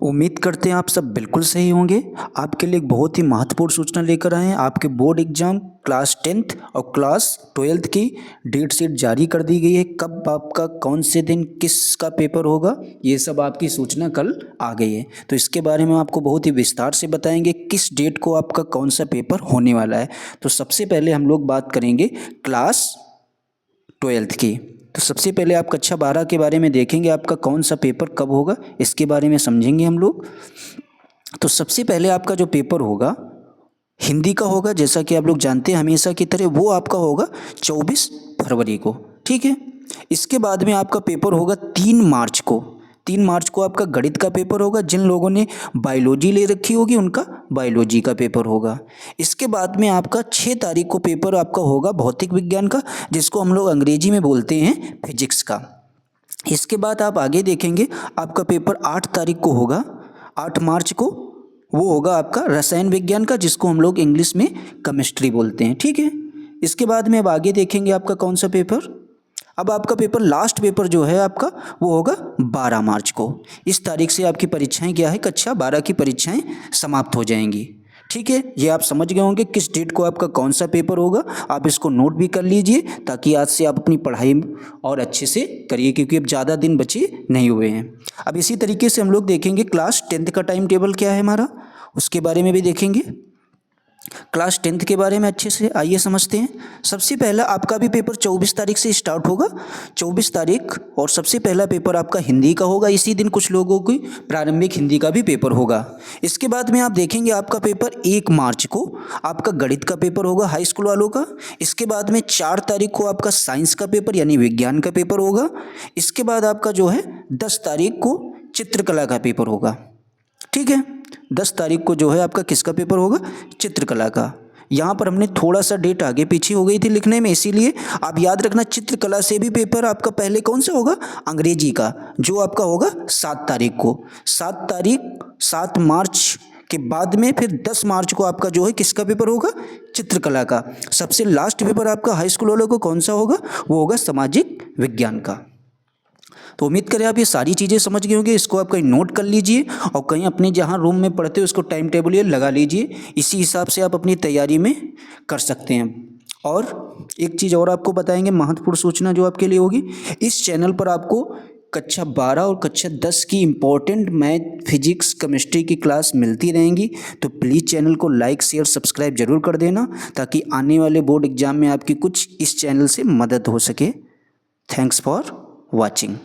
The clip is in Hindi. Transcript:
उम्मीद करते हैं आप सब बिल्कुल सही होंगे। आपके लिए एक बहुत ही महत्वपूर्ण सूचना लेकर आए हैं। आपके बोर्ड एग्जाम क्लास 10th और क्लास 12th की डेट शीट जारी कर दी गई है। कब आपका कौन से दिन किसका पेपर होगा, ये सब आपकी सूचना कल आ गई है। तो इसके बारे में आपको बहुत ही विस्तार से बताएंगे किस डेट को आपका कौन सा पेपर होने वाला है। तो सबसे पहले हम लोग बात करेंगे क्लास 12th की। तो सबसे पहले आप कक्षा 12 के बारे में देखेंगे, आपका कौन सा पेपर कब होगा इसके बारे में समझेंगे हम लोग। तो सबसे पहले आपका जो पेपर होगा हिंदी का होगा, जैसा कि आप लोग जानते हैं हमेशा की तरह, वो आपका होगा 24 फरवरी को। ठीक है। इसके बाद में आपका पेपर होगा 3 मार्च को। 3 मार्च को आपका गणित का पेपर होगा। जिन लोगों ने बायोलॉजी ले रखी होगी उनका बायोलॉजी का पेपर होगा। इसके बाद में आपका 6 तारीख को पेपर आपका होगा भौतिक विज्ञान का, जिसको हम लोग अंग्रेजी में बोलते हैं फिजिक्स का। इसके बाद आप आगे देखेंगे आपका पेपर 8 तारीख को होगा, 8 मार्च को। वो होगा आपका रसायन विज्ञान का, जिसको हम लोग इंग्लिश में केमिस्ट्री बोलते हैं। ठीक है। इसके बाद में अब आगे देखेंगे आपका कौन सा पेपर। अब आपका पेपर लास्ट पेपर जो है आपका वो होगा 12 मार्च को। इस तारीख से आपकी परीक्षाएं क्या है, कक्षा 12 की परीक्षाएं समाप्त हो जाएंगी। ठीक है। ये आप समझ गए होंगे किस डेट को आपका कौन सा पेपर होगा। आप इसको नोट भी कर लीजिए ताकि आज से आप अपनी पढ़ाई और अच्छे से करिए, क्योंकि अब ज़्यादा दिन बचे नहीं हुए हैं। अब इसी तरीके से हम लोग देखेंगे क्लास 10th का टाइम टेबल क्या है हमारा, उसके बारे में भी देखेंगे। क्लास 10th के बारे में अच्छे से आइए समझते हैं। सबसे पहला आपका भी पेपर 24 तारीख से स्टार्ट होगा, 24 तारीख। और सबसे पहला पेपर आपका हिंदी का होगा। इसी दिन कुछ लोगों की प्रारंभिक हिंदी का भी पेपर होगा। इसके बाद में आप देखेंगे आपका पेपर 1 मार्च को आपका गणित का पेपर होगा हाई स्कूल वालों का। इसके बाद में 4 तारीख को आपका साइंस का पेपर यानी विज्ञान का पेपर होगा। इसके बाद आपका जो है 10 तारीख को चित्रकला का पेपर होगा। ठीक है। 10 तारीख को जो है आपका किसका पेपर होगा, चित्रकला का। यहाँ पर हमने थोड़ा सा डेट आगे पीछे हो गई थी लिखने में, इसीलिए आप याद रखना चित्रकला से भी पेपर आपका पहले कौन सा होगा, अंग्रेजी का, जो आपका होगा 7 तारीख को। 7 तारीख 7 मार्च के बाद में फिर 10 मार्च को आपका जो है किसका पेपर होगा, चित्रकला का। सबसे लास्ट पेपर आपका हाई स्कूल वालों को कौन सा होगा, वो होगा सामाजिक विज्ञान का। तो उम्मीद करें आप ये सारी चीज़ें समझ गए होंगे। इसको आप कहीं नोट कर लीजिए और कहीं अपने जहाँ रूम में पढ़ते हो उसको टाइम टेबल ये लगा लीजिए। इसी हिसाब से आप अपनी तैयारी में कर सकते हैं। और एक चीज़ और आपको बताएंगे, महत्वपूर्ण सूचना जो आपके लिए होगी, इस चैनल पर आपको कक्षा 12 और कक्षा 10 की इम्पोर्टेंट मैथ, फिजिक्स, केमिस्ट्री की क्लास मिलती रहेंगी। तो प्लीज़ चैनल को लाइक, शेयर, सब्सक्राइब जरूर कर देना, ताकि आने वाले बोर्ड एग्जाम में आपकी कुछ इस चैनल से मदद हो सके। Thanks for watching.